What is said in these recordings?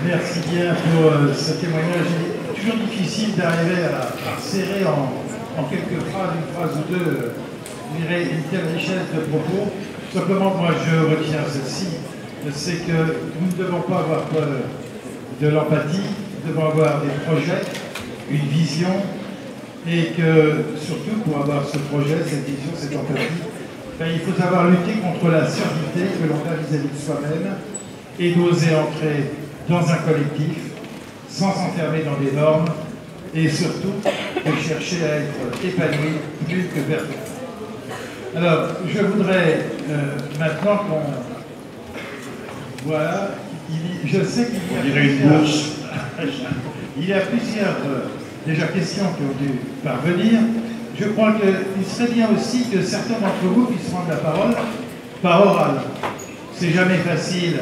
Merci bien pour ce témoignage. Il est toujours difficile d'arriver à serrer en quelques phrases, une phrase ou deux, une telle richesse de propos. Simplement, moi, je retiens ceci, c'est que nous ne devons pas avoir peur de l'empathie, nous devons avoir des projets, une vision, et que surtout pour avoir ce projet, cette vision, cette empathie, il faut savoir lutter contre la surdité que l'on a vis-à-vis de soi-même et d'oser entrer dans un collectif sans s'enfermer dans des normes et surtout de chercher à être épanoui plus que perfect. Alors, je voudrais maintenant qu'on... Voilà, je sais qu'il y a plusieurs déjà questions qui ont dû parvenir. Je crois qu'il serait bien aussi que certains d'entre vous puissent prendre la parole par oral. C'est jamais facile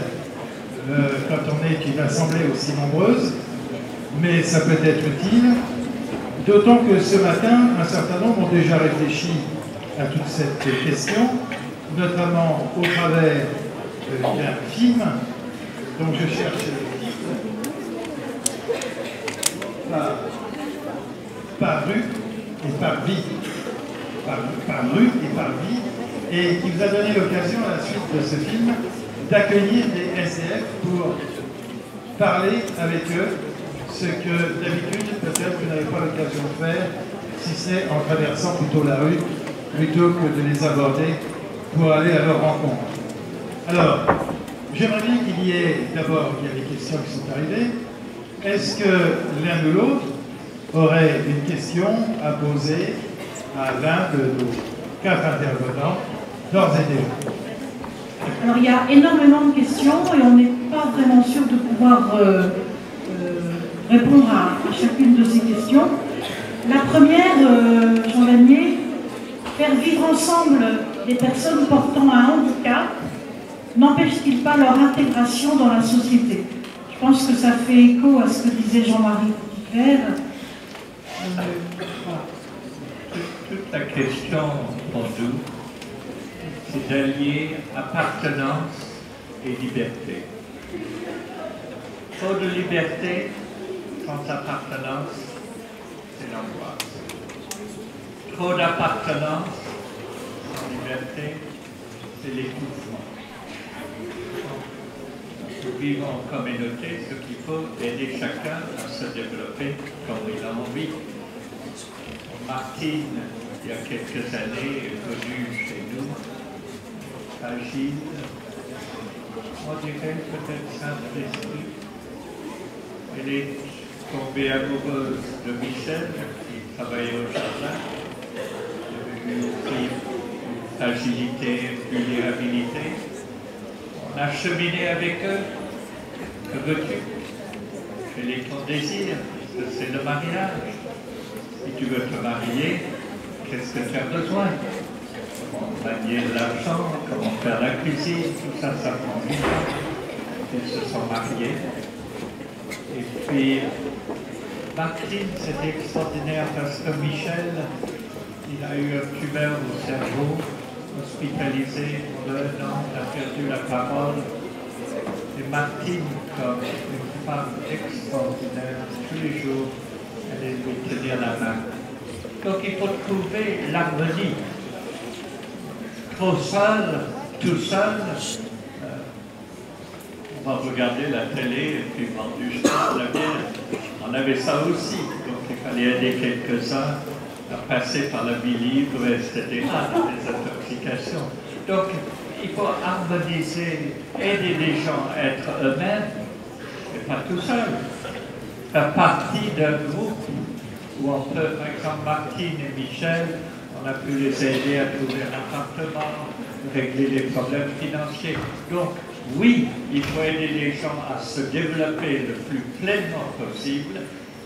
quand on est une assemblée aussi nombreuse, mais ça peut être utile. D'autant que ce matin, un certain nombre ont déjà réfléchi à toute cette question, notamment au travers d'un film dont je cherche le titre, par rue et par vie, par rue et par vie, et qui vous a donné l'occasion à la suite de ce film d'accueillir des SDF pour parler avec eux, ce que d'habitude peut-être vous n'avez pas l'occasion de faire, si c'est en traversant plutôt la rue, plutôt que de les aborder pour aller à leur rencontre. Alors, j'aimerais bien qu'il y ait, d'abord, il y a des questions qui sont arrivées. Est-ce que l'un ou l'autre aurait une question à poser à l'un de nos 4 intervenants, d'ores et déjà? Alors, il y a énormément de questions et on n'est pas vraiment sûr de pouvoir répondre à chacune de ces questions. La première, Jean Lanier, faire vivre ensemble des personnes portant un handicap n'empêche-t-il pas leur intégration dans la société? Je pense que ça fait écho à ce que disait Jean-Marie Petitfer. Voilà. Toute la question pour nous, c'est d'allier appartenance et liberté. Trop de liberté sans appartenance, c'est l'angoisse. Trop d'appartenance sans liberté, c'est l'étouffement. Nous vivons en communauté, ce qu'il faut aider chacun à se développer comme il a envie. Martine, il y a quelques années, est venue chez nous, fragile, on dirait peut-être Saint-Esprit. Elle est tombée amoureuse de Michel, qui travaillait au jardin. Il y avait aussi une fragilité, une vulnérabilité. On a cheminé avec eux. Que veux-tu? Quel est ton désir? Parce que c'est le mariage. Si tu veux te marier, qu'est-ce que tu as besoin? Comment manier de l'argent, comment faire la cuisine, tout ça, ça prend du temps. Ils se sont mariés. Et puis, Martine, c'était extraordinaire parce que Michel, il a eu un tumeur au cerveau, hospitalisé pour 1 an, il a perdu la parole. Et Martine, comme une femme extraordinaire, tous les jours, elle est lui tenir la main. Donc il faut trouver l'harmonie. Trop seul, tout seul, on va regarder la télé et puis boire du chemin, la bière. On avait ça aussi, donc il fallait aider quelques-uns à passer par la vie libre, etc., des intoxications. Donc il faut harmoniser, aider les gens à être eux-mêmes, et pas tout seul. Faire partie d'un groupe où on peut, par exemple, Martine et Michel, on a pu les aider à trouver un appartement, régler les problèmes financiers. Donc, oui, il faut aider les gens à se développer le plus pleinement possible,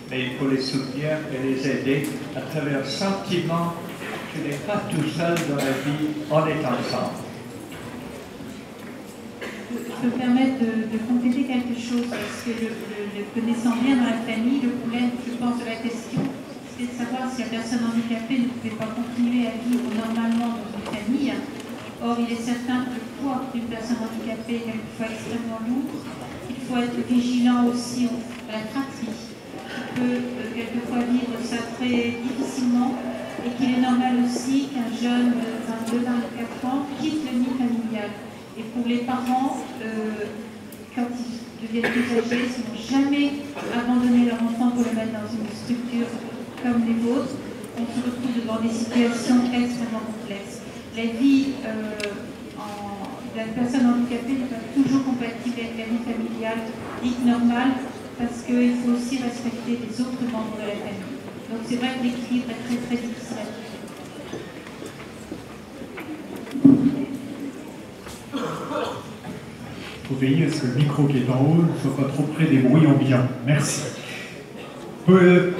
mais il faut les soutenir et les aider à travers un sentiment que tu n'es pas tout seul dans la vie, on est ensemble. Je me permets de compléter quelque chose, parce que le connaissant bien dans la famille, le problème, je pense, de la question, c'est de savoir si la personne handicapée ne pouvait pas continuer à vivre normalement dans une famille. Or, il est certain que le poids d'une personne handicapée est quelquefois extrêmement lourd. Il faut être vigilant aussi à la fratrie, qui peut quelquefois vivre ça très difficilement, et qu'il est normal aussi qu'un jeune de 22-24 ans quitte le nid familial. Et pour les parents, quand ils deviennent plus âgés, s'ils n'ont jamais abandonné leur enfant pour le mettre dans une structure comme les vôtres, on se retrouve devant des situations extrêmement complexes. La vie d'une personne handicapée n'est pas toujours compatible avec la vie familiale dite normale, parce qu'il faut aussi respecter les autres membres de la famille. Donc c'est vrai que l'équilibre est très très difficile. Il faut veiller à ce que le micro qui est en haut ne soit pas trop près des bruits ambiants. Merci.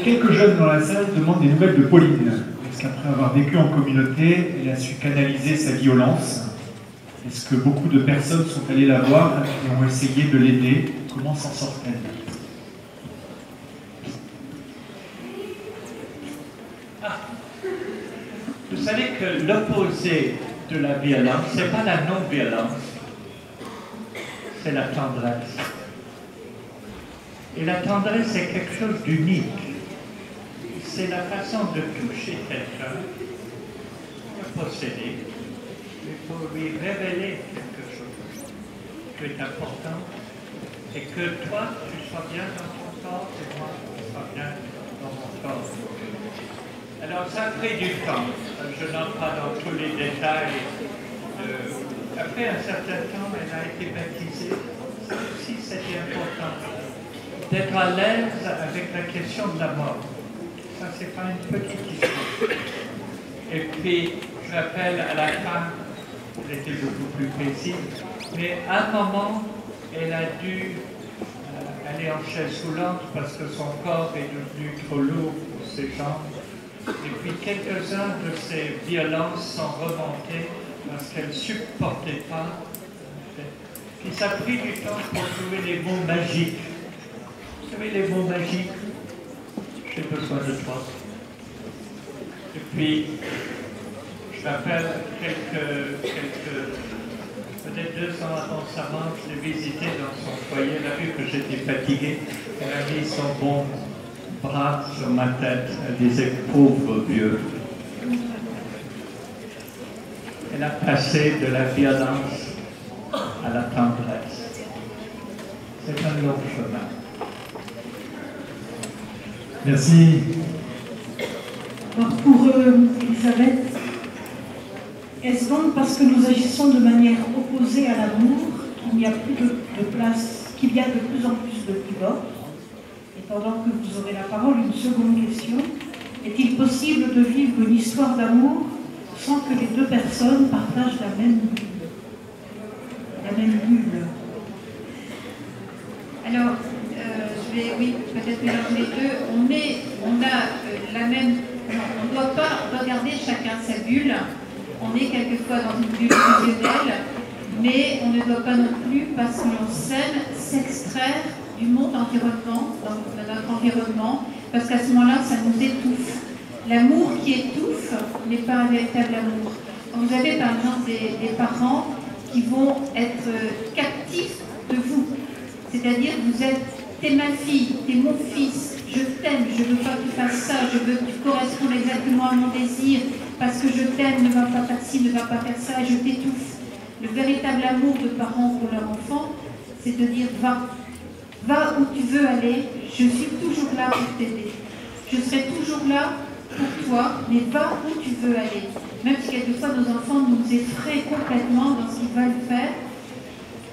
Quelques jeunes dans la salle demandent des nouvelles de Pauline. Est-ce qu'après avoir vécu en communauté, elle a su canaliser sa violence? Est-ce que beaucoup de personnes sont allées la voir et ont essayé de l'aider? Comment s'en sort-elle? Vous savez que l'opposé de la violence, ce n'est pas la non-violence, c'est la tendresse. Et la tendresse, c'est quelque chose d'unique. C'est la façon de toucher quelqu'un, de posséder. Il faut lui révéler quelque chose qui est important et que toi, tu sois bien dans ton corps et moi, je sois bien dans mon corps. Alors, ça a pris du temps. Je n'entre pas dans tous les détails. Après un certain temps, elle a été baptisée. Ça aussi, c'était important. D'être à l'aise avec la question de la mort. Ça, c'est pas une petite histoire. Et puis, je rappelle à la fin, elle était beaucoup plus précise, mais à un moment, elle a dû aller en chaise roulante parce que son corps est devenu trop lourd pour ses jambes. Et puis, quelques-uns de ces violences sont remontées parce qu'elle ne supportait pas. Puis, ça a pris du temps pour trouver les mots magiques. Vous savez, les mots magiques, j'ai besoin de toi. Et puis, je rappelle peut-être 2 ans avant sa mort, je l'ai visité dans son foyer, elle a vu que j'étais fatigué, elle a mis son bon bras sur ma tête, elle disait « pauvre vieux ». Elle a passé de la violence à la tendresse. C'est un long chemin. Merci. Alors pour Elisabeth, est-ce donc parce que nous agissons de manière opposée à l'amour qu'il n'y a plus de place, qu'il y a de plus en plus de divorces? Et pendant que vous aurez la parole, une seconde question. Est-il possible de vivre une histoire d'amour sans que les deux personnes partagent la même bulle? La même bulle. Alors, je vais, oui, peut-être mélanger les deux. On a la même... On ne doit pas regarder chacun sa bulle. On est quelquefois dans une bulle fusionnelle, mais on ne doit pas non plus, parce que l'on s'aime, s'extraire du monde environnement, de notre environnement, parce qu'à ce moment-là, ça nous étouffe. L'amour qui étouffe n'est pas un véritable amour. Quand vous avez par exemple des parents qui vont être captifs de vous, c'est-à-dire vous êtes t'es ma fille, t'es mon fils, je t'aime, je veux pas que tu fasses ça, je veux que tu correspondes exactement à mon désir, parce que je t'aime, ne va pas faire ci, ne va pas faire ça, et je t'étouffe. Le véritable amour de parents pour leur enfant, c'est de dire va où tu veux aller, je suis toujours là pour t'aider. Je serai toujours là pour toi, mais va où tu veux aller. Même si quelquefois nos enfants nous effraient complètement dans ce qu'ils veulent faire,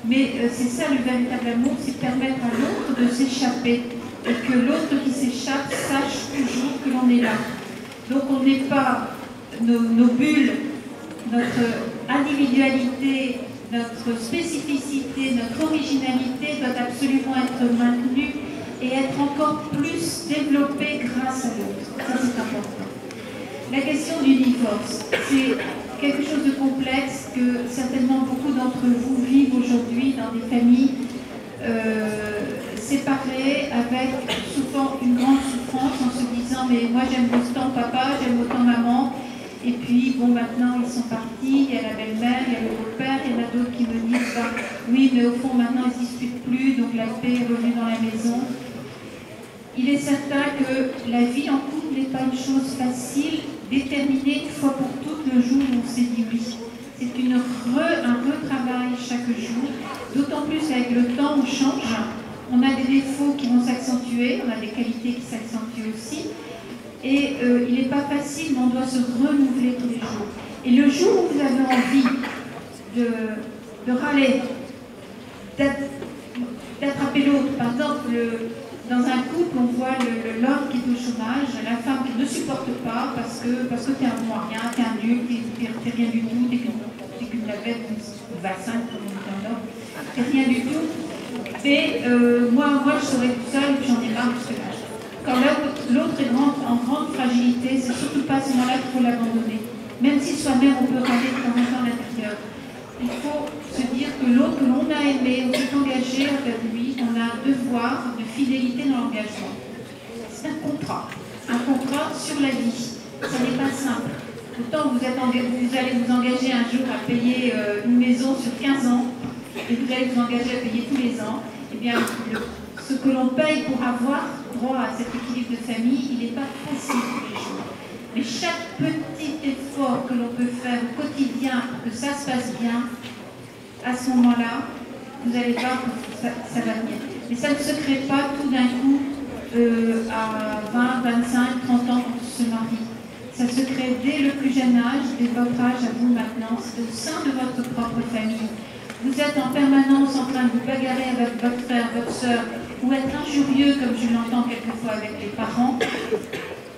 mais c'est ça le véritable amour, c'est permettre à l'autre de s'échapper et que l'autre qui s'échappe sache toujours que l'on est là. Donc on n'est pas nos bulles, notre individualité, notre spécificité, notre originalité doit absolument être maintenue et être encore plus développée grâce à l'autre. Ça c'est important. La question du divorce, c'est quelque chose de complexe que certainement beaucoup d'entre vous vivent aujourd'hui dans des familles séparées avec souvent une grande souffrance en se disant mais moi j'aime autant papa, j'aime autant maman Et puis, bon, maintenant, ils sont partis, il y a la belle-mère, il y a le beau-père, il y en a d'autres qui me disent, bah, oui, mais au fond, maintenant, ils ne se disputent plus, donc la paix est revenue dans la maison. Il est certain que la vie en couple n'est pas une chose facile, déterminée une fois pour toutes le jour où on s'est dit oui. C'est un retravail chaque jour, d'autant plus avec le temps, on change. On a des défauts qui vont s'accentuer, on a des qualités qui s'accentuent aussi. Et il n'est pas facile, mais on doit se renouveler tous les jours. Et le jour où vous avez envie de râler, d'attraper l'autre, par exemple, dans un couple, on voit l'homme qui est au chômage, la femme qui ne supporte pas parce que tu es un bon à rien, tu es un nul, tu n'es rien du tout, tu es qu'une lavette, une vassin, comme on dit en homme, tu n'es rien du tout. Mais moi, je serais toute seule et puis j'en ai marre de ce âge. Quand l'autre est en grande fragilité, c'est surtout pas à ce moment-là qu'il faut l'abandonner. Même si soi-même on peut râler de temps en temps à l'intérieur. Il faut se dire que l'autre que l'on a aimé, on s'est engagé avec lui, on a un devoir de fidélité dans l'engagement. C'est un contrat sur la vie. Ça n'est pas simple. Autant vous allez vous engager un jour à payer une maison sur 15 ans, et vous allez vous engager à payer tous les ans, eh bien, ce que l'on paye pour avoir droit à cet équilibre de famille, il n'est pas facile tous les jours. Mais chaque petit effort que l'on peut faire au quotidien pour que ça se passe bien, à ce moment-là, vous allez voir que ça va venir. Mais ça ne se crée pas tout d'un coup à 20, 25, 30 ans quand on se marie. Ça se crée dès le plus jeune âge, dès votre âge à vous maintenant, c'est au sein de votre propre famille. Vous êtes en permanence en train de vous bagarrer avec votre frère, votre soeur, ou être injurieux, comme je l'entends quelquefois avec les parents.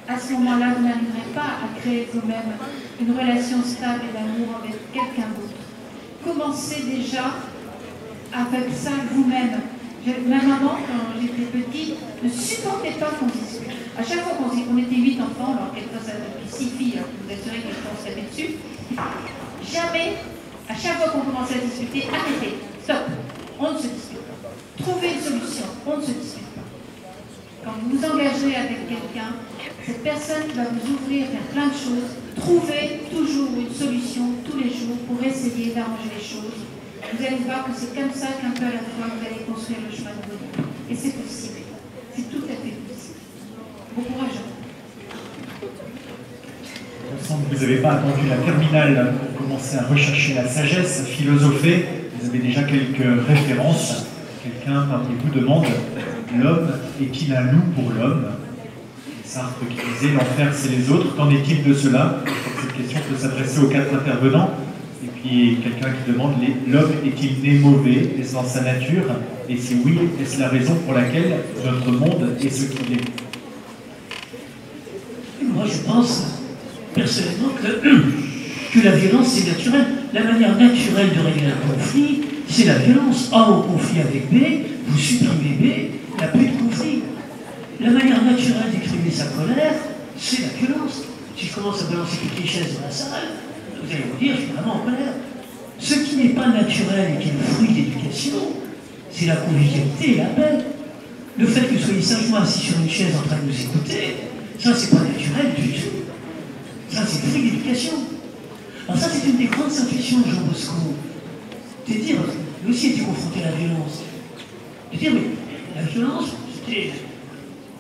À ce moment-là, vous n'arriverez pas à créer vous-même une relation stable et d'amour avec quelqu'un d'autre. Commencez déjà avec ça vous-même. Ma maman, quand j'étais petite, ne supportait pas qu'on discute. À chaque fois qu'on était 8 enfants, alors quelquefois ça avait 6 filles, alors vous assurez que on se tapait dessus, jamais, à chaque fois qu'on commençait à discuter, arrêtez, stop, on ne se dispute pas. Trouvez une solution, on ne se dispute pas. Quand vous vous engagerez avec quelqu'un, cette personne va vous ouvrir vers plein de choses. Trouvez toujours une solution tous les jours pour essayer d'arranger les choses. Vous allez voir que c'est comme ça qu'un peu à la fois vous allez construire le chemin de votre vie. Et c'est possible. C'est tout à fait possible. Bon courage. Vous n'avez pas attendu la terminale pour commencer à rechercher la sagesse, à philosopher. Vous avez déjà quelques références. Quelqu'un parmi vous demande « L'homme est-il un loup pour l'homme ?» Sartre qui disait « L'enfer, c'est les autres. Qu'en est-il de cela ?» Cette question peut s'adresser aux 4 intervenants. Et puis quelqu'un qui demande « L'homme est-il né mauvais? Est-ce dans sa nature? Et si oui, est-ce la raison pour laquelle notre monde est ce qu'il est ?» Moi, je pense personnellement que la violence, c'est naturel. La manière naturelle de régler un conflit, c'est la violence. A au conflit avec B, vous supprimez B, il n'y a plus de conflit. La manière naturelle d'exprimer sa colère, c'est la violence. Si je commence à balancer toutes les chaises dans la salle, vous allez vous dire, je suis vraiment en colère. Ce qui n'est pas naturel et qui est le fruit de l'éducation, c'est la convivialité et la paix. Le fait que vous soyez sagement assis sur une chaise en train de nous écouter, ça, c'est pas naturel du tout. Ça, c'est le fruit de l'éducation. Alors ça, c'est une des grandes intuitions de Jean Bosco. C'est dire, lui aussi était confronté à la violence. C'est dire, mais la violence, c'était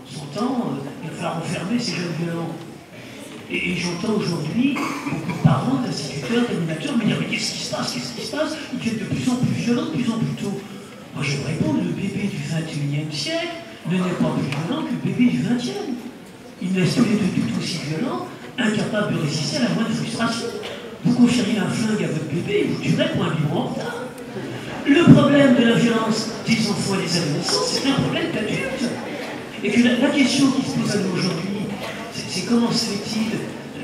son temps, il va falloir enfermer ces jeunes violents. Et j'entends aujourd'hui beaucoup de parents, d'instituteurs, d'animateurs me dire, mais qu'est-ce qui se passe? Qu'est-ce qui se passe? Ils deviennent de plus en plus violents, de plus en plus tôt. Moi, je me réponds, le bébé du 21e siècle ne n'est pas plus violent que le bébé du 20e. Il naissent tous les deux tout aussi violents, incapables de résister à la moindre frustration. Vous confieriez un flingue à votre bébé et vous tuerez pour un biberon en retard. Le problème de la violence des enfants et des adolescents, c'est un problème d'adultes. Et que la question qui se pose à nous aujourd'hui, c'est comment se fait-il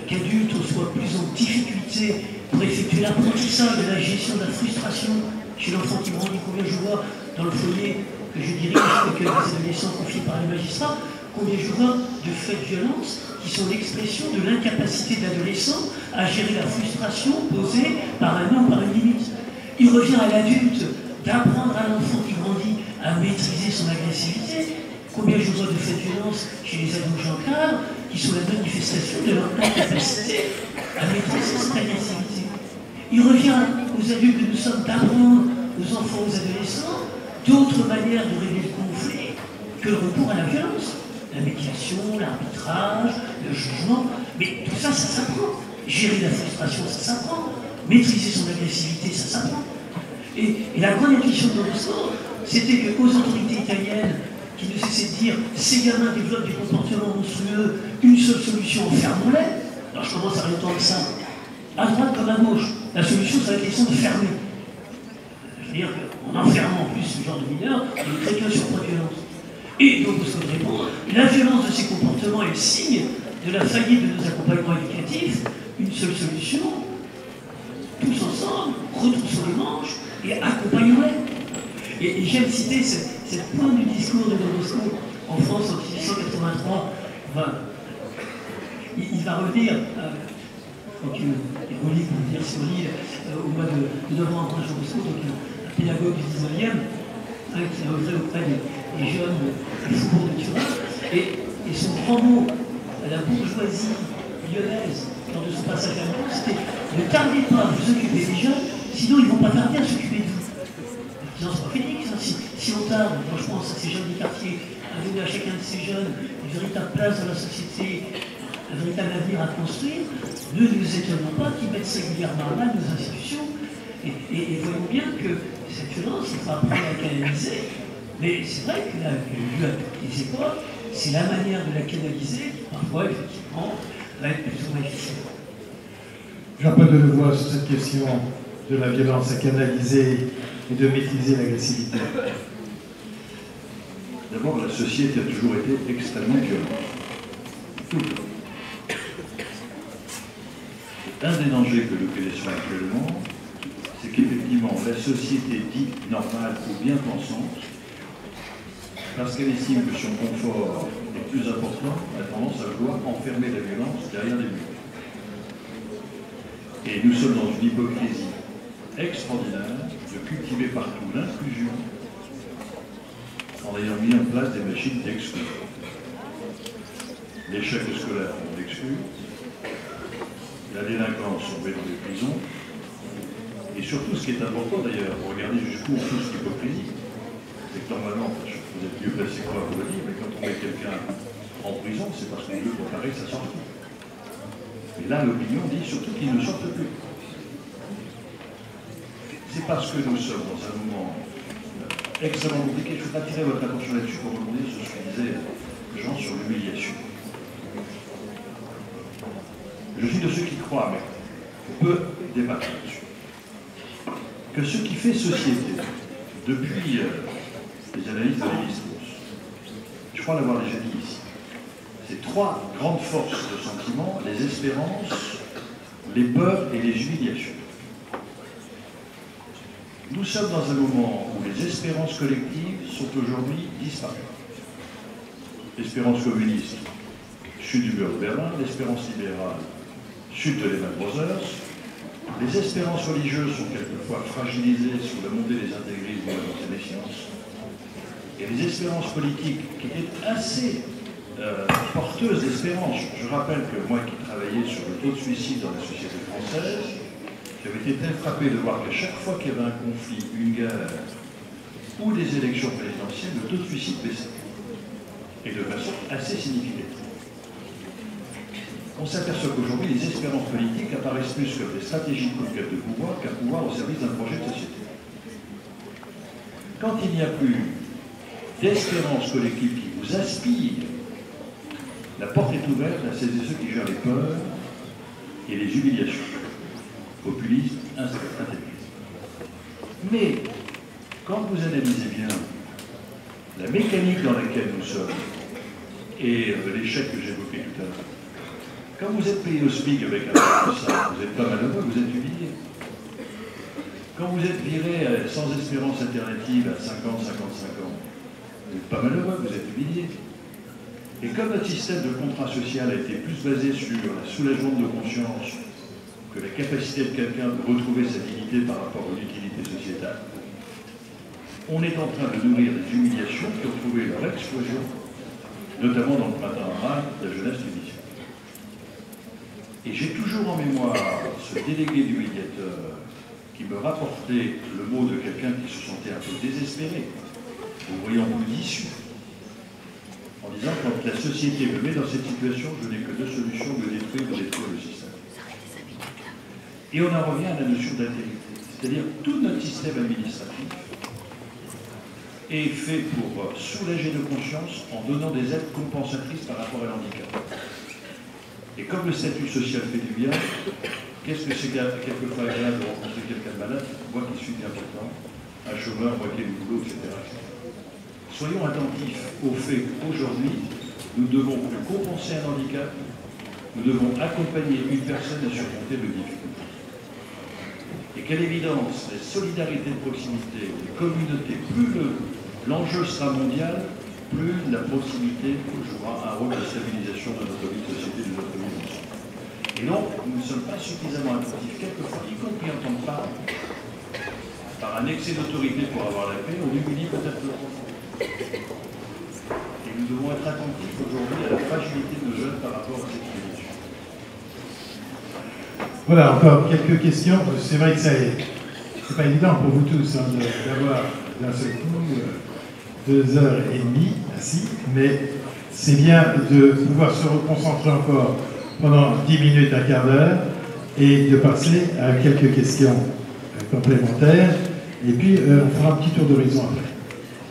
qu'adultes on soit plus en difficulté pour effectuer l'apprentissage de la gestion de la frustration chez l'enfant qui grandit. Combien je vois dans le foyer que je dirige avec des adolescents confiés par les magistrats, combien je vois de faits de violence qui sont l'expression de l'incapacité de l'adolescent à gérer la frustration posée par un homme, par une limite. Il revient à l'adulte d'apprendre à l'enfant qui grandit à maîtriser son agressivité. Combien je vois de faits de violence chez les ados que j'encadre qui sont la manifestation de leur incapacité à maîtriser cette agressivité. Il revient aux adultes que nous sommes d'apprendre aux enfants, aux adolescents, d'autres manières de régler le conflit que le recours à la violence. La médiation, l'arbitrage, le jugement, mais tout ça, ça s'apprend. Gérer la frustration, ça s'apprend. Maîtriser son agressivité, ça s'apprend. Et la grande intuition de Montesquieu, c'était qu'aux autorités italiennes, qui ne cessaient de dire « ces gamins développent des comportements monstrueux, une seule solution, fermons-les ». Alors je commence à réentendre ça, à droite comme à gauche. La solution, c'est la question de fermer. Je veux dire qu'en enfermant en plus ce genre de mineurs, il est très bien sur point de violence. Et donc, ce que répond, la violence de ces comportements est le signe de la faillite de nos accompagnements éducatifs. Une seule solution, tous ensemble, retroussons les manches et accompagnons-les. Et j'aime citer cette pointe du discours de Don Bosco en France en 1883. Il va revenir, je crois qu'il est relié pour dire sur l'île, au mois de novembre, Jean Bosco, donc un pédagogue du 19e, qui a œuvré auprès des jeunes du faubourg de Turin. Et son grand mot à la bourgeoisie lyonnaise, lors de son passage à Lyon, c'était « Ne tardez pas à vous occuper des jeunes, sinon ils ne vont pas tarder à s'occuper de vous ». C'est pas critique, ça. Si on tarde, franchement, à ces jeunes du quartier, à donner à chacun de ces jeunes une véritable place dans la société, un véritable avenir à construire, ne nous étonnons pas qu'ils mettent singulièrement à mal nos institutions. Et voyons bien que cette violence, il faut apprendre à canaliser. Mais c'est vrai que là, vu à toutes les époques, c'est la manière de la canaliser qui, parfois, effectivement, va être plus ou moins difficile. Jean-Paul Delevoye, sur cette question de la violence à canaliser et de maîtriser l'agressivité. D'abord, la société a toujours été extrêmement violente. Tout le temps. Un des dangers que nous connaissons actuellement, c'est qu'effectivement, la société dite normale ou bien pensante, parce qu'elle estime que son confort est plus important, a tendance à vouloir enfermer la violence derrière les murs. Et nous sommes dans une hypocrisie extraordinaire de cultiver partout l'inclusion en ayant mis en place des machines d'exclusion. L'échec scolaire, on l'exclut, la délinquance, on met dans les prisons, et surtout, ce qui est important d'ailleurs, regardez jusqu'où on pousse l'hypocrisie, c'est que normalement, vous êtes mieux placé que moi pour le dire, mais quand on met quelqu'un en prison, c'est parce qu'on veut préparer sa sortie. Et là, l'opinion dit surtout qu'il ne sorte plus. C'est parce que nous sommes dans un moment extrêmement compliqué. Je voudrais attirer votre attention là-dessus pour rebondir sur ce que disait Jean sur l'humiliation. Je suis de ceux qui croient, mais on peut débattre là-dessus, que ce qui fait société depuis les analyses de Lévi-Strauss, je crois l'avoir déjà dit ici, c'est trois grandes forces de sentiment, les espérances, les peurs et les humiliations. Nous sommes dans un moment où les espérances collectives sont aujourd'hui disparues. L'espérance communiste, chute du mur de Berlin, l'espérance libérale, chute de Lehman Brothers. Les espérances religieuses sont quelquefois fragilisées sous la montée des intégrismes et la montée des sciences. Et les espérances politiques, qui étaient assez porteuses d'espérance. Je rappelle que moi qui travaillais sur le taux de suicide dans la société française, j'avais été très frappé de voir qu'à chaque fois qu'il y avait un conflit, une guerre ou des élections présidentielles, le taux de suicide baissait. Et de façon assez significative. On s'aperçoit qu'aujourd'hui, les espérances politiques apparaissent plus comme des stratégies de conquête de pouvoir qu'un pouvoir au service d'un projet de société. Quand il n'y a plus d'espérance collective qui vous aspire, la porte est ouverte à celles et ceux qui gèrent les peurs et les humiliations. Populisme, intellectualisme. Mais, quand vous analysez bien la mécanique dans laquelle nous sommes et l'échec que j'évoquais tout à l'heure, quand vous êtes payé au SMIC avec un peu ça, vous n'êtes pas malheureux, vous êtes humilié. Quand vous êtes viré sans espérance alternative à 50, 55 ans, vous n'êtes pas malheureux, vous êtes humilié. Et comme notre système de contrat social a été plus basé sur le soulagement de conscience que la capacité de quelqu'un de retrouver sa dignité par rapport à l'utilité sociétale, on est en train de nourrir des humiliations qui ont trouvé leur explosion, notamment dans le printemps arabe de la jeunesse tunisienne. Et j'ai toujours en mémoire ce délégué du médiateur qui me rapportait le mot de quelqu'un qui se sentait un peu désespéré, ne voyant plus d'issue, en disant quand la société me met dans cette situation, je n'ai que deux solutions, me détruire ou détruire le système. Et on en revient à la notion d'intégrité, c'est-à-dire tout notre système administratif est fait pour soulager nos consciences en donnant des aides compensatrices par rapport à l'handicap. Et comme le statut social fait du bien, qu'est-ce que c'est quelquefois agréable de rencontrer quelqu'un de malade, moi qui suis bien pourtant, un chômeur, moi qui ai du boulot, etc. Soyons attentifs au fait qu'aujourd'hui, nous devons compenser un handicap, nous devons accompagner une personne à surmonter le difficulté. Et quelle évidence, les solidarités de proximité, les communautés, plus l'enjeu sera mondial, plus la proximité jouera un rôle de stabilisation de notre vie de société, de notre vie ensemble. Et donc, nous ne sommes pas suffisamment attentifs, quelquefois, y compris en tant que parents, par un excès d'autorité pour avoir la paix, on humilie peut-être le profond. Et nous devons être attentifs aujourd'hui à la fragilité de nos jeunes par rapport à cette évolution. Voilà, encore quelques questions. C'est vrai que c'est pas évident pour vous tous hein, d'avoir d'un seul coup 2h30 assis, mais c'est bien de pouvoir se reconcentrer encore pendant 10 minutes, un quart d'heure, et de passer à quelques questions complémentaires, et puis on fera un petit tour d'horizon après.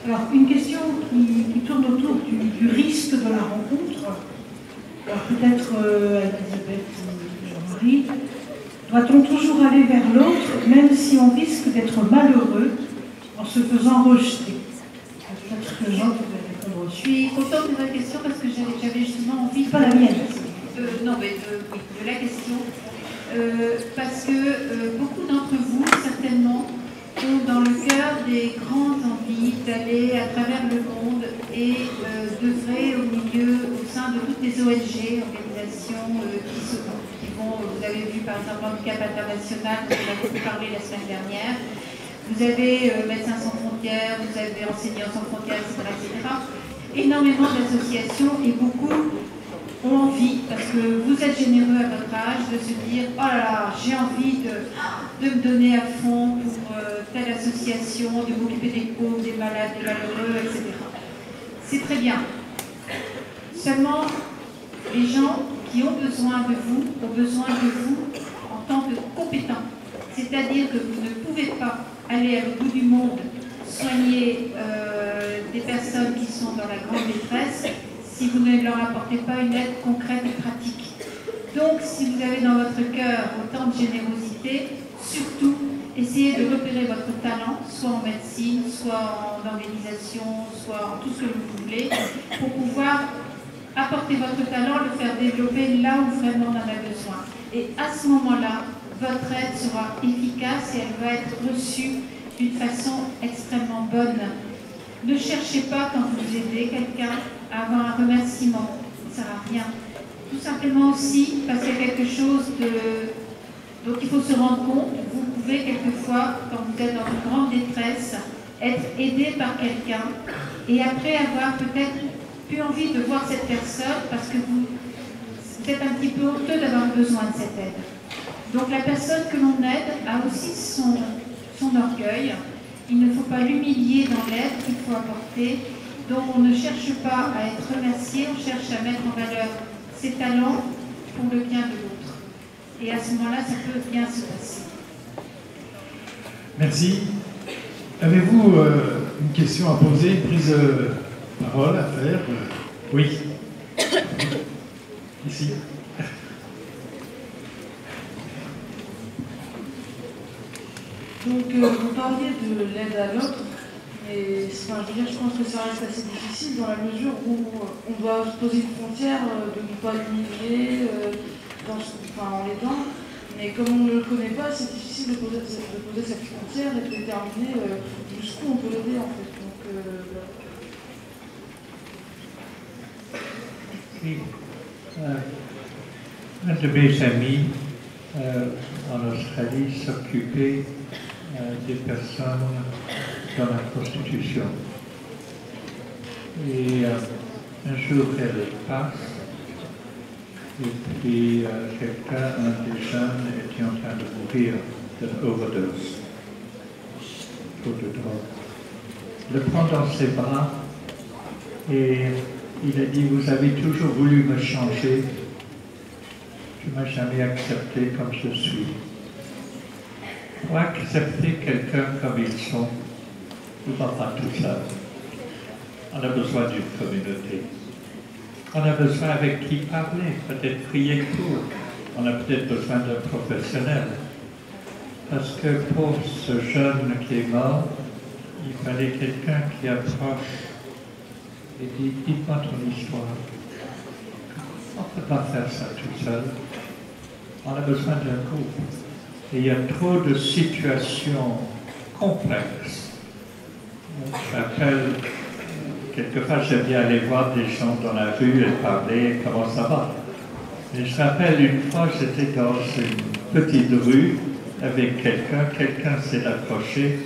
Alors, une question qui tourne autour du risque de la rencontre. Alors, peut-être Elisabeth ou Jean-Marie, doit-on toujours aller vers l'autre, même si on risque d'être malheureux en se faisant rejeter? Peut-être que Jean pourrait répondre. Je suis contente de votre question parce que j'avais justement envie. Pas la mienne. Non, mais de la question. Parce que beaucoup d'entre vous, certainement, ont dans le cœur des grandes envies d'aller à travers le monde et d'œuvrer au sein de toutes les ONG, organisations qui vont, vous avez vu par exemple Handicap International, dont on a beaucoup parlé la semaine dernière, vous avez Médecins sans frontières, vous avez Enseignants sans frontières, etc. Énormément d'associations et beaucoup ont envie, parce que vous êtes généreux à votre âge, de se dire « Oh là là, j'ai envie de me donner à fond pour telle association, de m'occuper des pauvres, des malades, des malheureux, etc. » C'est très bien. Seulement, les gens qui ont besoin de vous ont besoin de vous en tant que compétents. C'est-à-dire que vous ne pouvez pas aller à l'autre bout du monde soigner des personnes qui sont dans la grande détresse si vous ne leur apportez pas une aide concrète et pratique. Donc, si vous avez dans votre cœur autant de générosité, surtout, essayez de repérer votre talent, soit en médecine, soit en organisation, soit en tout ce que vous voulez, pour pouvoir apporter votre talent, le faire développer là où vraiment on en a besoin. Et à ce moment-là, votre aide sera efficace et elle va être reçue d'une façon extrêmement bonne. Ne cherchez pas, quand vous aidez quelqu'un, à avoir un remerciement. Ça ne sert à rien. Tout simplement aussi, parce qu'il y a quelque chose dont il faut se rendre compte. Vous pouvez quelquefois, quand vous êtes dans une grande détresse, être aidé par quelqu'un et après avoir peut-être plus envie de voir cette personne parce que vous êtes un petit peu honteux d'avoir besoin de cette aide. Donc la personne que l'on aide a aussi son orgueil. Il ne faut pas l'humilier dans l'aide qu'il faut apporter. Donc on ne cherche pas à être remercié, on cherche à mettre en valeur ses talents pour le bien de l'autre. Et à ce moment-là, ça peut bien se passer. Merci. Avez-vous une question à poser, une prise de parole à faire? Oui. Ici. Donc, vous parliez de l'aide à l'autre, mais je pense que ça reste assez difficile dans la mesure où on doit se poser une frontière de ne pas l'humilier en l'aidant, mais comme on ne le connaît pas, c'est difficile de poser cette frontière et de déterminer jusqu'où on peut l'aider en fait. Donc, oui. Un de mes amis en Australie s'occupait des personnes dans la prostitution. Et un jour, elle passe Et puis quelqu'un, un des jeunes, était en train de mourir d'une overdose, trop de drogue. Le prend dans ses bras et il a dit, vous avez toujours voulu me changer, tu ne m'as jamais accepté comme je suis. Pour accepter quelqu'un comme ils sont, on ne va pas tout seul. On a besoin d'une communauté. On a besoin avec qui parler, peut-être prier pour. On a peut-être besoin d'un professionnel. Parce que pour ce jeune qui est mort, il fallait quelqu'un qui approche et dit, dites-moi ton histoire. On ne peut pas faire ça tout seul. On a besoin d'un groupe. Et il y a trop de situations complexes. Je rappelle, quelquefois j'aime bien aller voir des gens dans la rue et parler comment ça va. Et je rappelle une fois, j'étais dans une petite rue avec quelqu'un s'est approché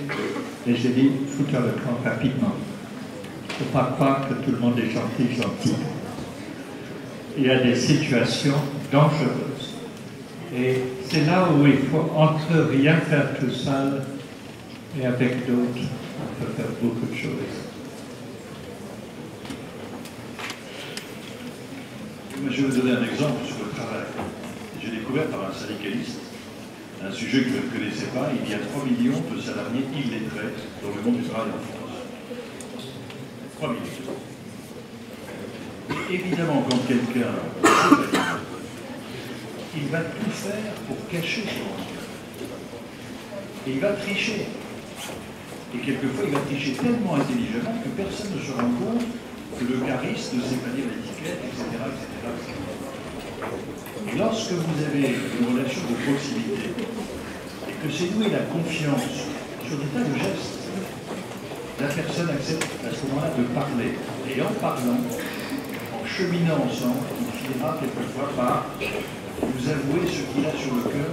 et j'ai dit, foutez le camp rapidement. Il ne faut pas croire que tout le monde est gentil. Il y a des situations dangereuses. Et c'est là où il faut entre rien faire tout seul et avec d'autres, on peut faire beaucoup de choses. Je vais vous donner un exemple sur le travail. J'ai découvert par un syndicaliste un sujet que je ne connaissais pas. Il y a 3 millions de salariés illettrés dans le monde du travail en France. 3 millions. Et évidemment, quand quelqu'un il va tout faire pour cacher son handicap. Et il va tricher. Et quelquefois, il va tricher tellement intelligemment que personne ne se rend compte que le cariste ne sait pas lire l'étiquette, etc., etc. Et lorsque vous avez une relation de proximité, et que c'est noué la confiance sur des tas de gestes, la personne accepte à ce moment-là de parler. Et en parlant, en cheminant ensemble, il finira quelquefois par vous avouer ce qu'il a sur le cœur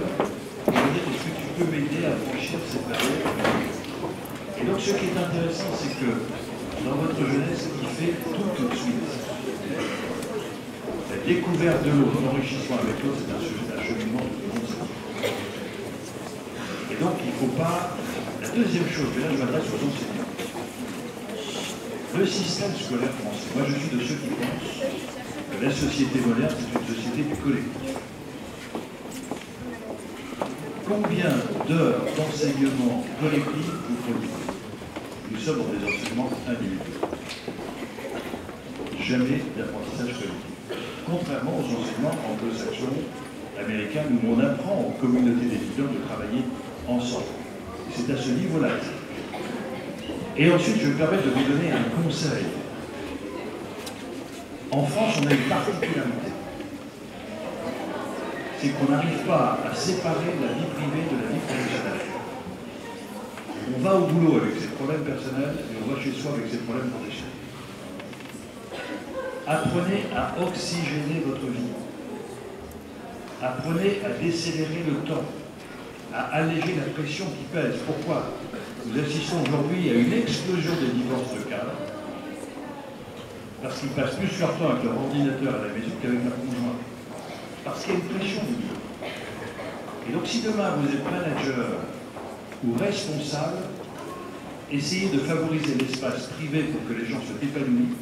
et vous dire est-ce que tu peux m'aider à franchir cette barrière. Et donc ce qui est intéressant, c'est que dans votre jeunesse, il fait tout de suite. La découverte de l'autre, l'enrichissement avec l'autre, c'est un sujet d'acheminement de tout le monde. Et donc il ne faut pas... La deuxième chose, et là je m'adresse aux enseignants. Le système scolaire français, moi je suis de ceux qui pensent que la société moderne, c'est une société du collectif. Combien d'heures d'enseignement collectif vous produisez? Nous sommes dans des enseignements individuels. Jamais d'apprentissage collectif. Contrairement aux enseignements anglo-saxons, américains, où on apprend aux communautés d'étudiants de travailler ensemble. C'est à ce niveau-là. Et ensuite, je me permets de vous donner un conseil. En France, on a une particularité. C'est qu'on n'arrive pas à séparer la vie privée de la vie professionnelle. On va au boulot avec ses problèmes personnels et on va chez soi avec ses problèmes professionnels. Apprenez à oxygéner votre vie. Apprenez à décélérer le temps, à alléger la pression qui pèse. Pourquoi? Nous assistons aujourd'hui à une explosion des divorces de cadres parce qu'ils passent plus leur temps avec leur ordinateur à la maison qu'avec leur conjoint. Parce qu'il y a une pression du boulot. Et donc si demain vous êtes manager ou responsable, essayez de favoriser l'espace privé pour que les gens soient épanouis.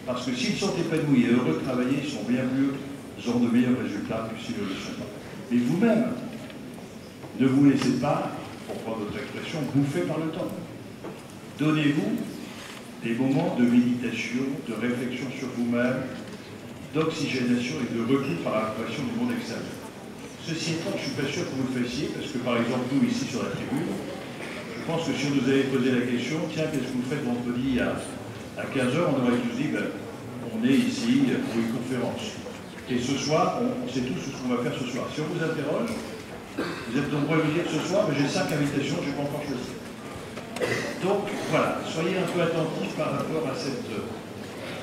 Parce que s'ils sont épanouis et heureux de travailler, ils sont bien mieux, ils auront de meilleurs résultats que s'ils ne le sont pas. Mais vous-même, ne vous laissez pas, pour prendre votre expression, bouffer par le temps. Donnez-vous des moments de méditation, de réflexion sur vous-même, d'oxygénation et de recul par l'impression du monde extérieur. Ceci étant, je ne suis pas sûr que vous le fassiez, parce que par exemple, nous, ici sur la tribune, je pense que si on nous avait posé la question, tiens, qu'est-ce que vous faites vendredi à 15h, on aurait tous dit, ben, on est ici pour une conférence. Et ce soir, on sait tous ce qu'on va faire ce soir. Si on vous interroge, vous êtes nombreux à vous dire ce soir, mais j'ai 5 invitations, je n'ai pas encore choisi. Donc voilà, soyez un peu attentifs par rapport à cette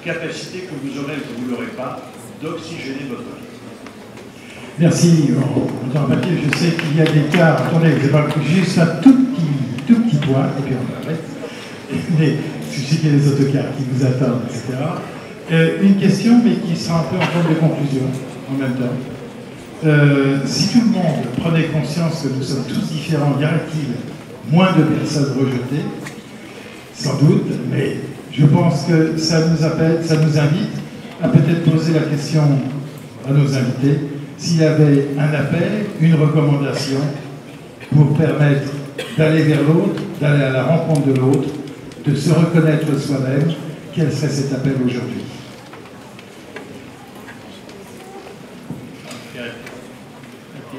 capacité que vous aurez et que vous n'aurez pas d'oxygéner votre vie. Merci. Jean Papier, je sais qu'il y a des cas, attendez, je vais juste un tout petit point, et puis on arrête. Mais je sais qu'il y a des autocars qui vous attendent, etc. Une question, mais qui sera un peu en forme de conclusion. en même temps. Si tout le monde prenait conscience que nous sommes tous différents, y aurait-il moins de personnes rejetées? Sans doute, mais je pense que ça nous appelle, ça nous invite à peut-être poser la question à nos invités s'il y avait un appel, une recommandation pour permettre d'aller vers l'autre, d'aller à la rencontre de l'autre, de se reconnaître soi-même. Quel serait cet appel aujourd'hui?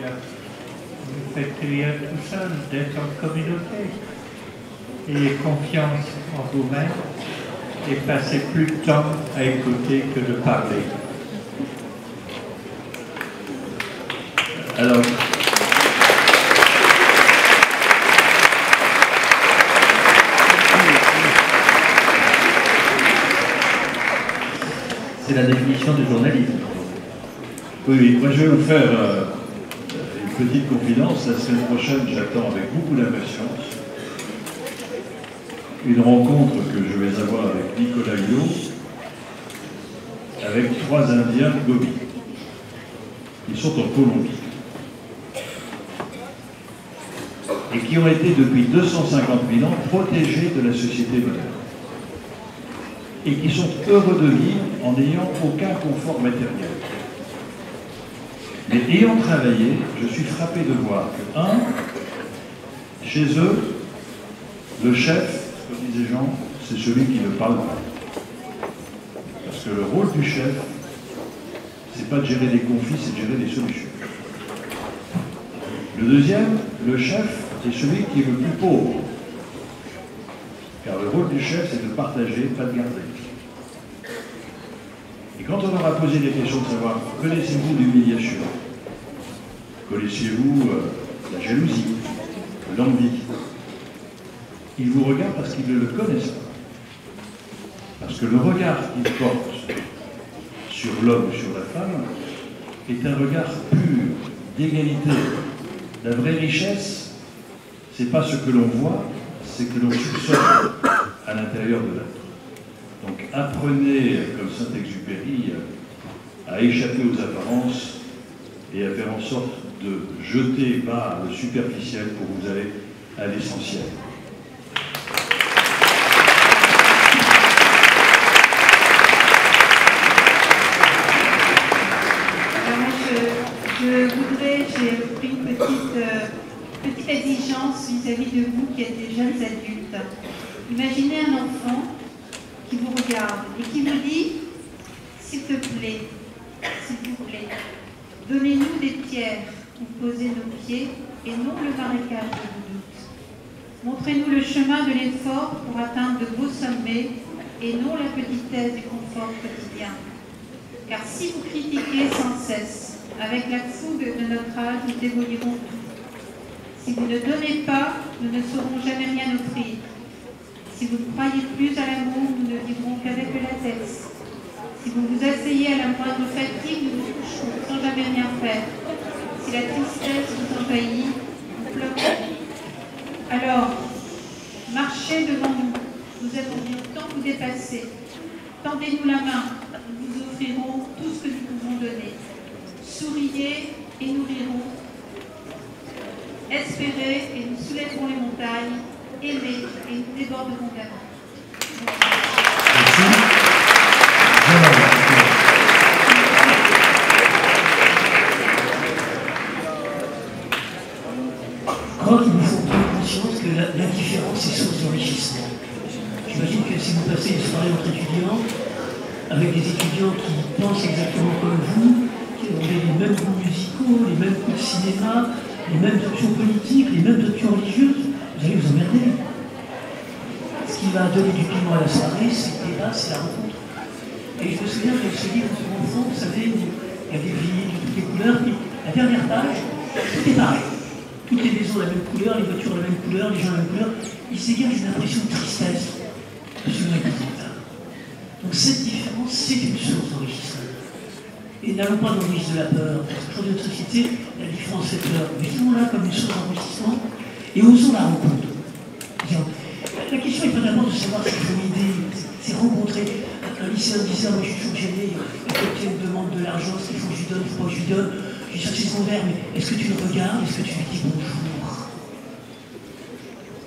Vous faites rien tout seul, d'être en communauté. Ayez confiance en vous-même et passez plus de temps à écouter que de parler. Alors, c'est la définition du journalisme. oui, moi je vais vous faire une petite confidence. La semaine prochaine, j'attends avec beaucoup d'impatience une rencontre que je vais avoir avec Nicolas Hulot, avec 3 Indiens Gobi. Ils sont en Colombie. Et qui ont été depuis 250 000 ans protégés de la société moderne. Et qui sont heureux de vivre en n'ayant aucun confort matériel. Mais ayant travaillé, je suis frappé de voir que, chez eux, le chef, comme disait Jean, c'est celui qui ne parle pas. Parce que le rôle du chef, c'est pas de gérer des conflits, c'est de gérer des solutions. Le deuxième, le chef, c'est celui qui est le plus pauvre. Car le rôle du chef, c'est de partager, pas de garder. Et quand on leur a posé des questions de savoir, connaissez-vous l'humiliation? Connaissez-vous la jalousie, l'envie? Ils vous regardent parce qu'ils ne le connaissent pas. Parce que le regard qu'ils portent sur l'homme ou sur la femme est un regard pur, d'égalité. La vraie richesse, c'est pas ce que l'on voit, c'est que l'on soupçonne à l'intérieur de l'être. Donc apprenez, comme Saint-Exupéry, à échapper aux apparences et à faire en sorte de jeter bas le superficiel pour vous aller à l'essentiel. J'ai pris une petite exigence vis-à-vis de vous qui êtes des jeunes adultes. Imaginez un enfant qui vous regarde et qui vous dit « S'il te plaît, s'il vous plaît, donnez-nous des pierres où poser nos pieds et non le marécage de vos doutes. Montrez-nous le chemin de l'effort pour atteindre de beaux sommets et non la petitesse du confort quotidien. Car si vous critiquez sans cesse, avec la fougue de notre âge, nous démolirons tout. Si vous ne donnez pas, nous ne saurons jamais rien offrir. Si vous ne croyez plus à l'amour, nous ne vivrons qu'avec la tête. Si vous vous asseyez à la moindre fatigue, nous nous coucherons sans jamais rien faire. Si la tristesse vous envahit, vous pleurez. Alors, marchez devant nous. Nous aimerions tant vous dépasser. Tendez-nous la main. Nous vous offrirons tout ce que nous pouvons donner. Souriez et nous rirons. Espérez et nous soulèverons les montagnes. Aimez et nous déborderons d'amour. Merci. Je crois qu'il nous faut prendre conscience que la différence est source d'enrichissement. J'imagine que si vous passez une soirée entre étudiants, avec des étudiants qui pensent exactement comme vous, qui ont les mêmes goûts musicaux, les mêmes goûts de cinéma, les mêmes options politiques, les mêmes options religieuses, vous allez vous emmerder. Ce qui va donner du piment à la soirée, c'est le débat, c'est la rencontre. Et je me souviens que ce livre sur l'enfant, vous savez, il y a des villes de toutes les couleurs, puis la dernière page, tout est pareil. Toutes les maisons ont la même couleur, les voitures ont la même couleur, les gens ont la même couleur. Il se dégage une impression de tristesse, absolument épouvantable. Donc cette différence, c'est une source d'enrichissement. Et n'allons pas dans le registre de la peur, parce qu'aujourd'hui, notre société, la différence fait peur. Mettons-la comme une source d'enrichissement et osons la rencontre. La question n'est pas d'abord de savoir si c'est une idée, c'est rencontrer. Un lycéen me disait, moi je suis toujours gêné, quelqu'un me demande de l'argent, est-ce qu'il faut que je lui donne, il faut pas que je lui donne. J'ai cherché son verre, mais est-ce que tu le regardes, est-ce que tu lui dis bonjour?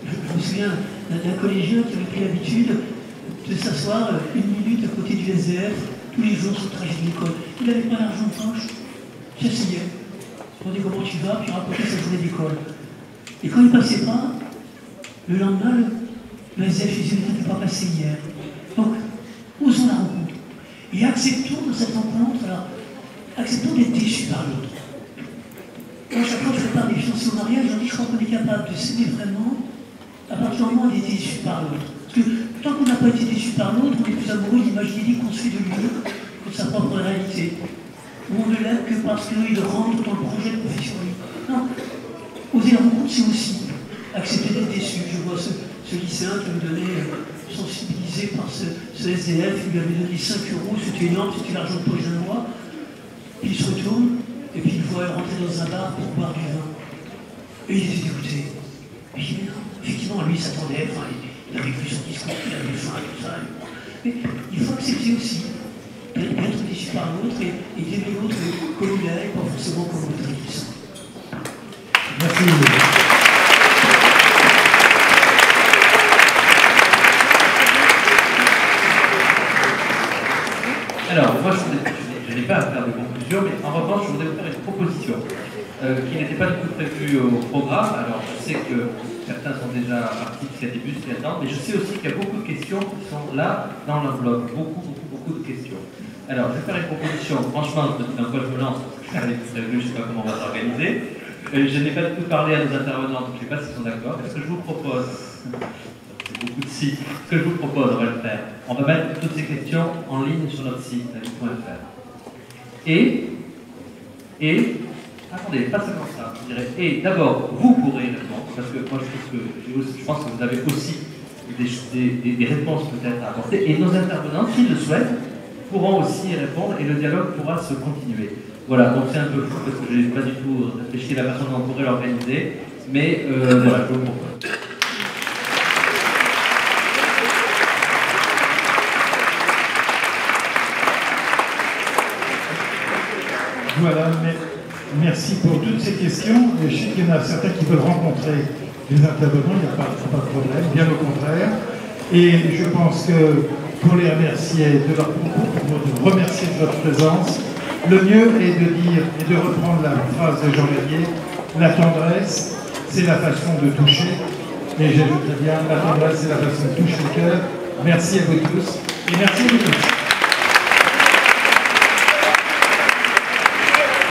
Je me souviens d'un collégien qui avait pris l'habitude de s'asseoir une minute à côté du SDF tous les jours sur le trajet de l'école. Il n'avait pas d'argent en poche, j'essayais. Je me demandais comment tu vas, puis racontais sa journée d'école. Et quand il ne passait pas, le lendemain, le SDF disait, il n'était pas passé hier. Donc, osons la rencontre. Et acceptons dans cette rencontre, alors, acceptons d'être déçus par l'autre. Moi, chaque fois que je prépare des fiancés au mariage, je dis, je crois qu'on est capable de s'aimer vraiment à partir du moment où on est déçu par l'autre. Parce que tant qu'on n'a pas été déçu par l'autre, on est plus amoureux d'imaginer qu'on se fait de lui que de sa propre réalité. Ou on ne l'aime que parce qu'il rentre dans le projet de profession. Non. Oser la rencontre, c'est aussi accepter d'être déçu. Je vois ce lycéen qui me donnait, sensibilisé par ce SDF, il lui avait donné 5 €, c'était énorme, c'était l'argent de poche d'un mois. Puis il se retourne, et puis il voit rentrer dans un bar pour boire du vin. Et il était dégoûté. Et il dit, mais non, effectivement, lui, il s'attendait, enfin, il avait vu son discours, il avait faim et tout ça. Mais il faut accepter aussi d'être déçu par l'autre et d'aimer l'autre comme il est, pas forcément comme on le dit. Merci. Alors, moi, je n'ai pas à faire de conclusion, mais en revanche, je voudrais vous faire une proposition qui n'était pas du tout prévue au programme. Alors, je sais que certains sont déjà partis de cet début, qui attendent, mais je sais aussi qu'il y a beaucoup de questions qui sont là dans l'enveloppe. Beaucoup de questions. Alors, je vais faire une proposition. Franchement, dans quoi je me lance, parce que je n'avais pas prévu, je ne sais pas comment on va s'organiser. Je n'ai pas du tout parlé à nos intervenants, donc je ne sais pas s'ils sont d'accord. Ce que je vous propose, c'est beaucoup de sites. Ce que je vous propose, on va le faire. On va mettre toutes ces questions en ligne sur notre site, avis.fr. Et, attendez, pas seulement ça, je dirais. Et d'abord, vous pourrez répondre, parce que moi je pense que vous avez aussi des réponses peut-être à apporter. Et nos intervenants, s'ils le souhaitent, pourront aussi y répondre et le dialogue pourra se continuer. Voilà, donc c'est un peu fou parce que je n'ai pas du tout réfléchi à la façon dont on pourrait l'organiser, mais voilà, je vous propose. Voilà, merci pour toutes ces questions. Et je sais qu'il y en a certains qui veulent rencontrer les intervenants, il n'y a pas de problème, bien au contraire. Et je pense que pour les remercier de leur propos, pour vous remercier de votre présence, le mieux est de dire et de reprendre la phrase de Jean Verdier, la tendresse, c'est la façon de toucher. Et j'ajouterais bien, la tendresse, c'est la façon de toucher le cœur. Merci à vous tous et merci à vous tous.